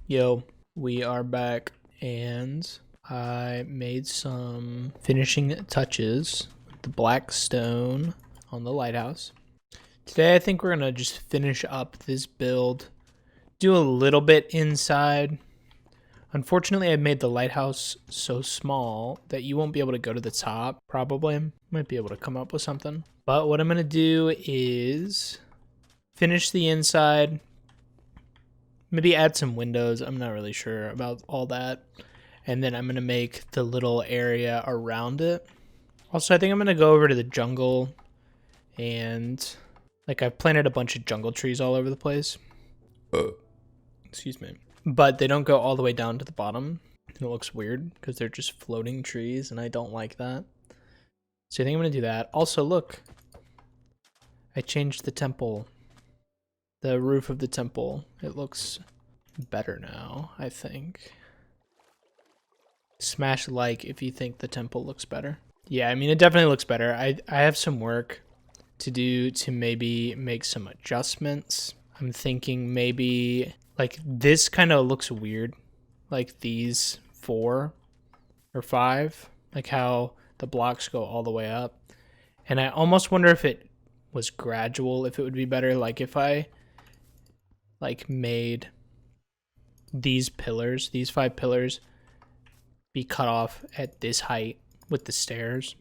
Yo, we are back and I made some finishing touches with the black stone on the lighthouse. Today I think we're gonna just finish up this build, do a little bit inside. Unfortunately, I made the lighthouse so small that you won't be able to go to the top, probably. Might be able to come up with something. But what I'm gonna do is finish the inside, maybe add some windows. I'm not really sure about all that. And then I'm going to make the little area around it. Also, I think I'm going to go over to the jungle and like I've planted a bunch of jungle trees all over the place. Excuse me. But they don't go all the way down to the bottom. And it looks weird because they're just floating trees and I don't like that. So I think I'm going to do that. Also, look. I changed the temple. The roof of the temple. It looks better now, I think. Smash like if you think the temple looks better. Yeah, I mean, it definitely looks better. I have some work to do to maybe make some adjustments. I'm thinking maybe like this kind of looks weird. Like these 4 or 5. Like how the blocks go all the way up. And I almost wonder if it was gradual, if it would be better. Like if I like made these pillars, these 5 pillars, be cut off at this height with the stairs.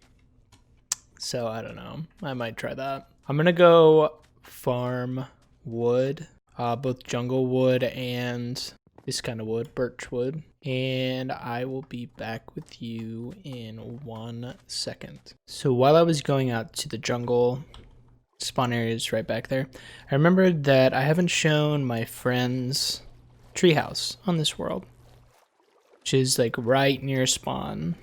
So I don't know. I might try that. I'm gonna go farm wood, both jungle wood and this kind of wood, birch wood. And I will be back with you in 1 second. So while I was going out to the jungle, spawn area is right back there, I remembered that I haven't shown my friend's treehouse on this world, which is like right near spawn.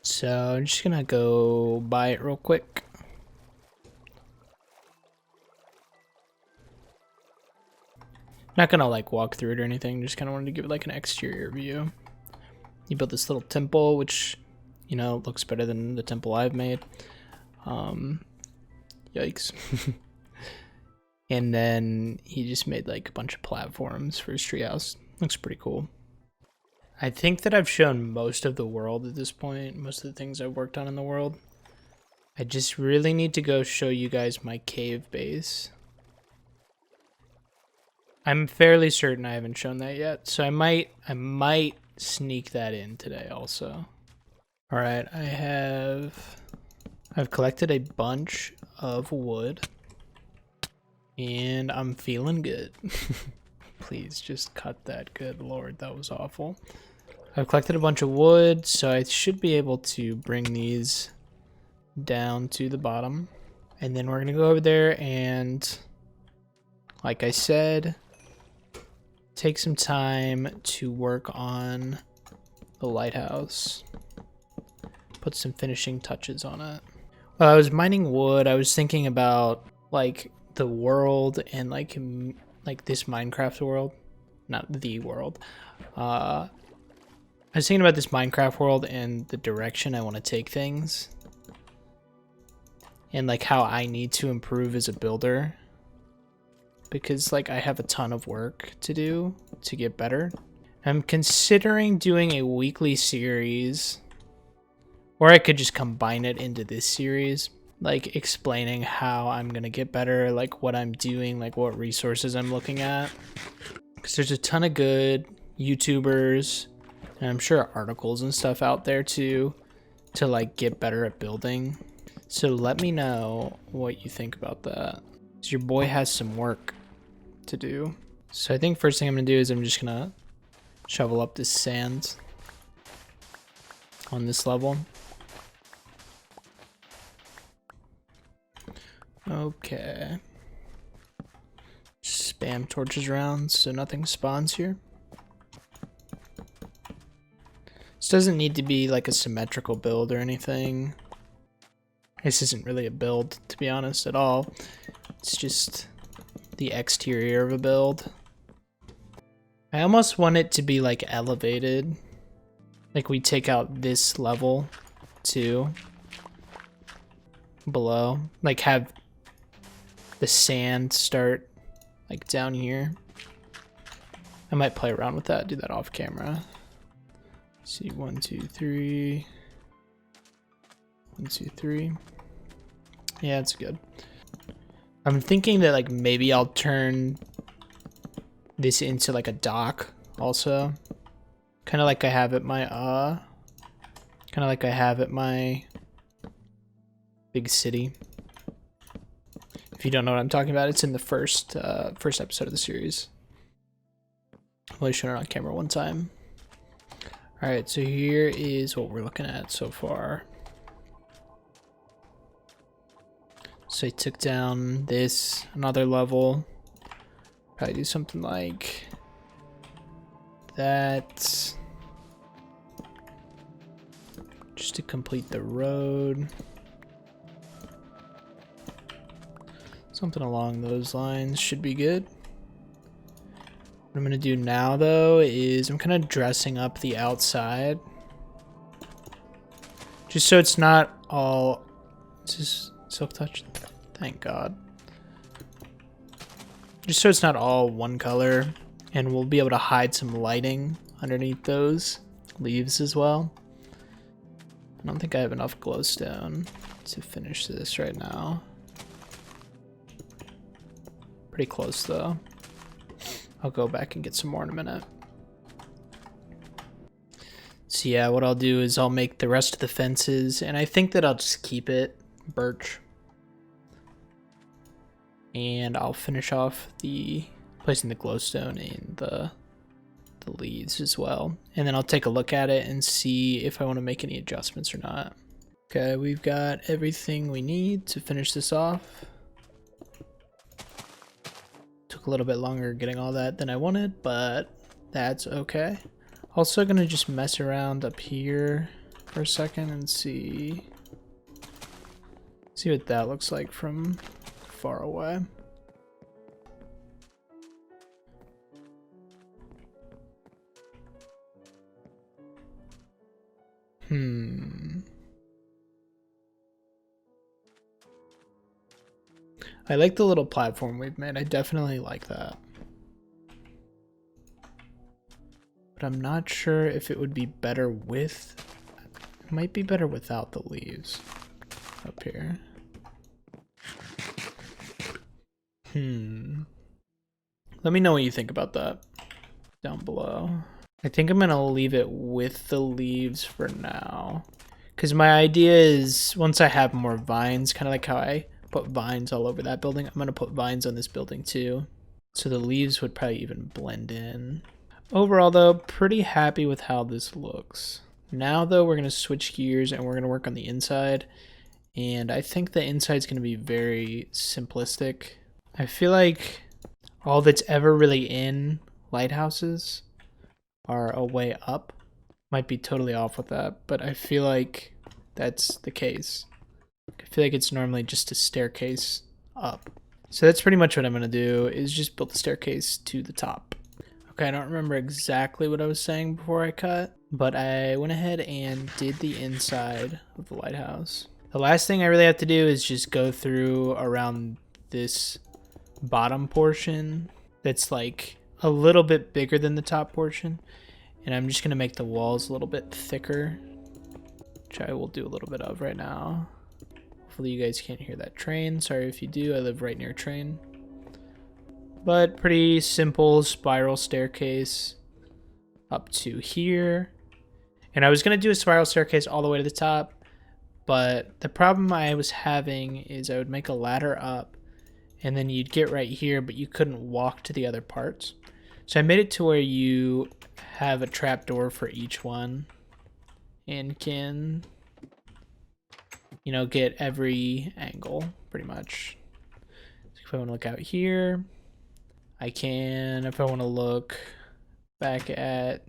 So I'm just gonna go buy it real quick. Not gonna like walk through it or anything, just kind of wanted to give it like an exterior view. You built this little temple, which, you know, looks better than the temple I've made. Yikes. And then he just made like a bunch of platforms for his treehouse. Looks pretty cool. I think that I've shown most of the world at this point, most of the things I've worked on in the world. I just really need to go show you guys my cave base. I'm fairly certain I haven't shown that yet, so I might sneak that in today also. All right, I've collected a bunch of wood and I'm feeling good. Please just cut that. Good Lord, that was awful. I've collected a bunch of wood, so I should be able to bring these down to the bottom. And then we're gonna go over there and, like I said, take some time to work on the lighthouse. Put some finishing touches on it. While I was mining wood, I was thinking about like the world and like this Minecraft world, not the world. I was thinking about this Minecraft world and the direction I want to take things, and like how I need to improve as a builder, because like I have a ton of work to do to get better. I'm considering doing a weekly series, or I could just combine it into this series, like explaining how I'm gonna get better, like what I'm doing, like what resources I'm looking at. Because there's a ton of good YouTubers, and I'm sure articles and stuff out there too, to like get better at building. So let me know what you think about that. So your boy has some work to do. So I think first thing I'm gonna do is I'm just gonna shovel up this sand on this level. Okay. Spam torches around so nothing spawns here. This doesn't need to be like a symmetrical build or anything. This isn't really a build, to be honest, at all. It's just the exterior of a build. I almost want it to be like elevated. Like we take out this level too. Below. Like have the sand start like down here. I might play around with that, do that off camera. See, 1, 2, 3. 1, 2, 3. Yeah, it's good. I'm thinking that like maybe I'll turn this into like a dock also. Kind of like I have at my big city. If you don't know what I'm talking about, it's in the first episode of the series. I've only shown it on camera one time. All right, so here is what we're looking at so far. So I took down this another level. Probably do something like that. Just to complete the road. Something along those lines should be good. What I'm gonna do now though is I'm kind of dressing up the outside. Just so it's not all, is this silk touch? Thank God. Just so it's not all one color, and we'll be able to hide some lighting underneath those leaves as well. I don't think I have enough glowstone to finish this right now. Pretty close though. I'll go back and get some more in a minute. So yeah, what I'll do is I'll make the rest of the fences, and I think that I'll just keep it birch. And I'll finish off placing the glowstone in the leaves as well. And then I'll take a look at it and see if I want to make any adjustments or not. Okay, we've got everything we need to finish this off. Took a little bit longer getting all that than I wanted, but that's okay. Also gonna just mess around up here for a second and see what that looks like from far away. I like the little platform we've made. I definitely like that. But I'm not sure if it would be better with... It might be better without the leaves up here. Let me know what you think about that down below. I think I'm gonna leave it with the leaves for now. Because my idea is, once I have more vines, kind of like how I put vines all over that building, I'm gonna put vines on this building too. So the leaves would probably even blend in. Overall though, pretty happy with how this looks. Now though, we're gonna switch gears and we're gonna work on the inside. And I think the inside is gonna be very simplistic. I feel like all that's ever really in lighthouses are a way up. Might be totally off with that, but I feel like that's the case. I feel like it's normally just a staircase up. So that's pretty much what I'm gonna do, is just build the staircase to the top. Okay, I don't remember exactly what I was saying before I cut, but I went ahead and did the inside of the lighthouse. The last thing I really have to do is just go through around this bottom portion that's like a little bit bigger than the top portion. And I'm just gonna make the walls a little bit thicker, which I will do a little bit of right now. Hopefully you guys can't hear that train. Sorry if you do, I live right near a train. But pretty simple spiral staircase up to here. And I was gonna do a spiral staircase all the way to the top, but the problem I was having is I would make a ladder up and then you'd get right here, but you couldn't walk to the other parts. So I made it to where you have a trapdoor for each one and can, you know, get every angle pretty much. So if I want to look out here, I can. If I want to look back at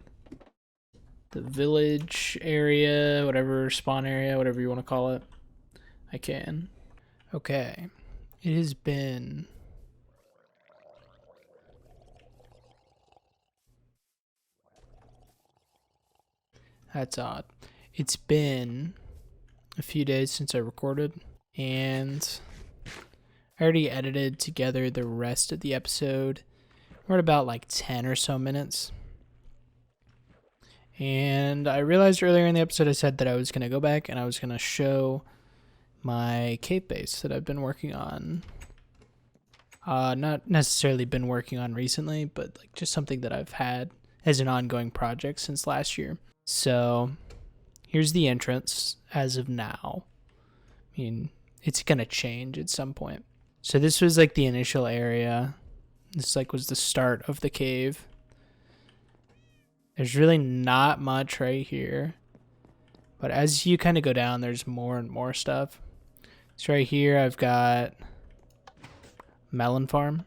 the village area, whatever, spawn area, whatever you want to call it, I can. Okay, it has been That's odd. It's been a few days since I recorded, and I already edited together the rest of the episode, We're at about like 10 or so minutes. And I realized earlier in the episode I said that I was going to go back and I was going to show my cave base that I've been working on. Not necessarily been working on recently, but like just something that I've had as an ongoing project since last year. So here's the entrance as of now. I mean, it's going to change at some point. So this was like the initial area. This like was the start of the cave. There's really not much right here. But as you kind of go down, there's more and more stuff. So right here, I've got melon farm.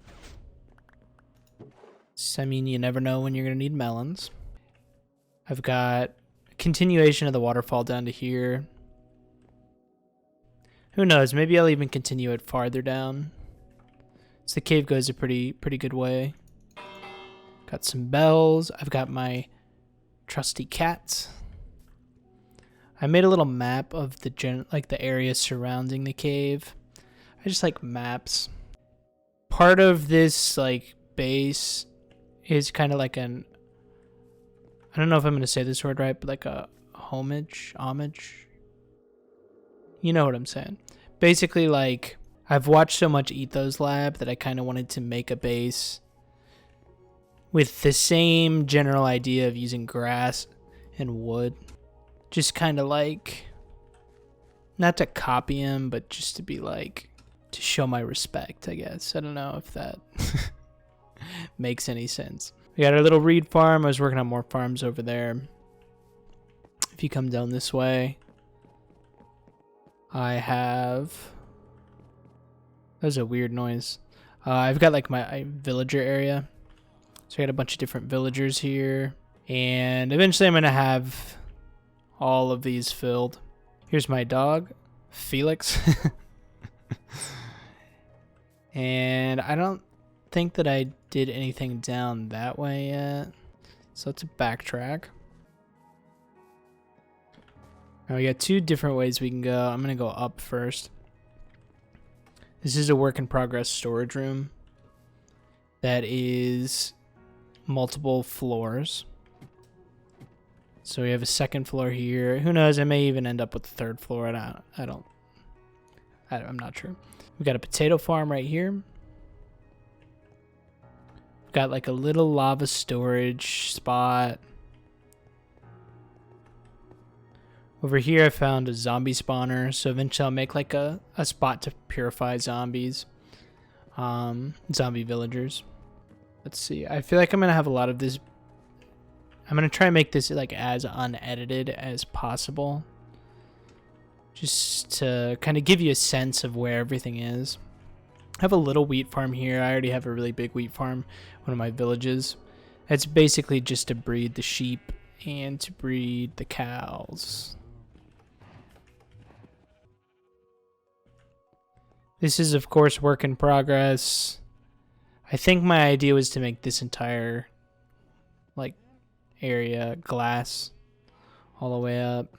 So, I mean, you never know when you're going to need melons. I've got a continuation of the waterfall down to here. Who knows? Maybe I'll even continue it farther down. So the cave goes a pretty good way. Got some bells. I've got my trusty cat. I made a little map of the area surrounding the cave. I just like maps. Part of this like base is kind of like I don't know if I'm going to say this word right, but like a homage. You know what I'm saying. Basically, like, I've watched so much Ethos Lab that I kind of wanted to make a base with the same general idea of using grass and wood. Just kind of like, not to copy him, but just to be like, to show my respect, I guess. I don't know if that makes any sense. We got our little reed farm. I was working on more farms over there. If you come down this way, I have... That was a weird noise. I've got like my villager area. So I got a bunch of different villagers here. And eventually I'm going to have all of these filled. Here's my dog, Felix. And I don't think that I did anything down that way yet. So let's backtrack. Now we got two different ways we can go. I'm going to go up first. This is a work in progress storage room that is multiple floors. So we have a second floor here. Who knows? I may even end up with the third floor. I'm not sure. We got a potato farm right here. We've got like a little lava storage spot. Over here I found a zombie spawner, so eventually I'll make like a spot to purify zombies. Zombie villagers. Let's see. I feel like I'm going to have a lot of this. I'm going to try and make this like as unedited as possible. Just to kind of give you a sense of where everything is. I have a little wheat farm here. I already have a really big wheat farm, one of my villages. It's basically just to breed the sheep and to breed the cows. This is, of course, work in progress. I think my idea was to make this entire, like, area glass all the way up.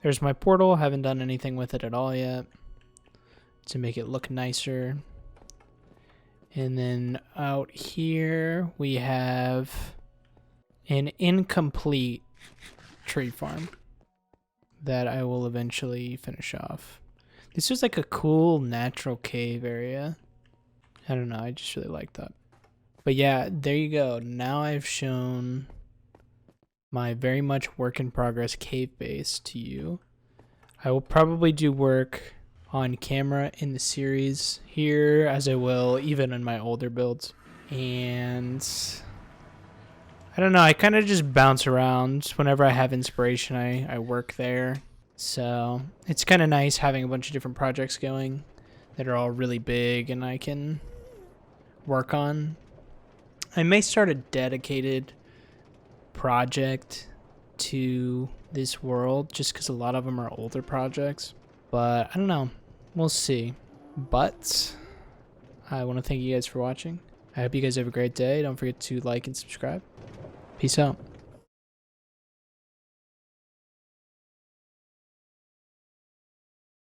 There's my portal. Haven't done anything with it at all yet to make it look nicer. And then out here we have an incomplete tree farm that I will eventually finish off. This was like a cool natural cave area. I don't know, I just really like that. But yeah, there you go. Now I've shown my very much work in progress cave base to you. I will probably do work on camera in the series here, as I will even in my older builds. And I don't know, I kind of just bounce around. Whenever I have inspiration, I work there. So it's kind of nice having a bunch of different projects going that are all really big and I can work on. I may start a dedicated project to this world just because a lot of them are older projects. But I don't know. We'll see. But I want to thank you guys for watching. I hope you guys have a great day. Don't forget to like and subscribe. Peace out.